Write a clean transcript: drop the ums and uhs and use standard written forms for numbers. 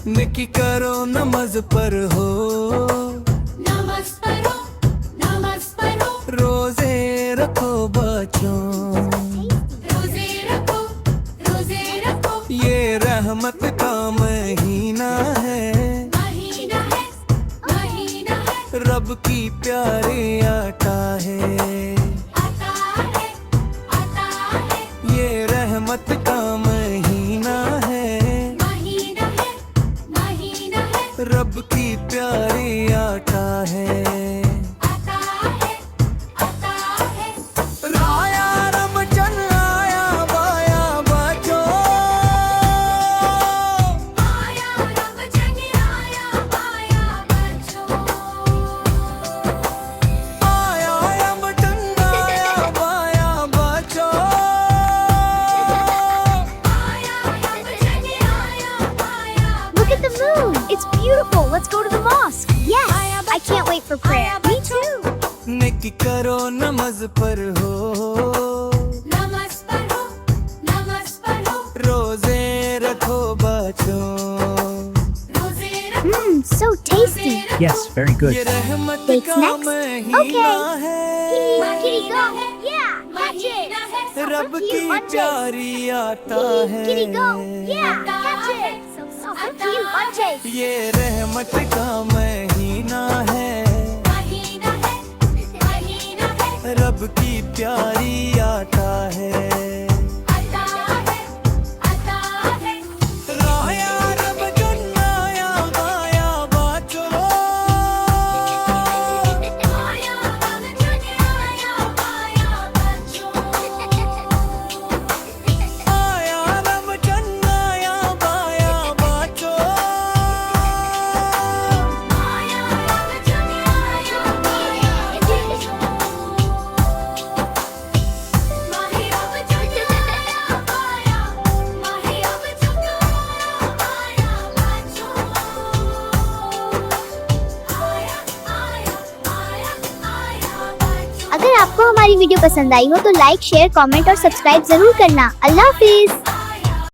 नेकी करो नमाज पर हो, नमाज पढ़ो, नमाज पढ़ो, रोजे रखो बच्चों, रोजे रखो, रोजे रखो। ये रहमत का महीना है, महीना है, महीना है, रब की प्यारी आता है, आता है, आता है। ये रहमत का महीना है, महीना है, महीना है, रब की प्यारी आता है। आता है, आता है। राया रमजान आया बाया बचो, आया रमजान आया, आया बच्चों। आया रमजान आया बाया बचो, आया रमजान आया, आया। Look at the moon. It's beautiful. Let's go to the mosque. Yes. I can't wait for prayer. Me too. नेकी करो नमाज पर हो, नमाज पढ़ो, नमाज पढ़ो, रोजे रखो बच्चों, रोजे रखो, So tasty. Yes, very good. ये रहमत Dates का next? महीना Okay. है, Kitty, go. Yeah. Catch it. महीना है, रब cute की bunches. प्यारी आता है, Kitty, go. Yeah. Catch it. So cute bunches. ये रहमत का महीना है, महीना है, महीना है, रब की प्यारी आता है। आता है, आता है। राया रमजान आया बाया बचो, आया रमजान आया, आया बच्चों। आया रमजान आया बाया बचो, आया रमजान आया, आया बच्चों। माही रमजान आया, आया, माही रमजान आया, बच्चों। आया, आया, आया, आया बच्चों। अगर आपको हमारी वीडियो पसंद आई हो तो लाइक, शेयर, कमेंट और सब्सक्राइब जरूर करना। अल्लाह हाफिज।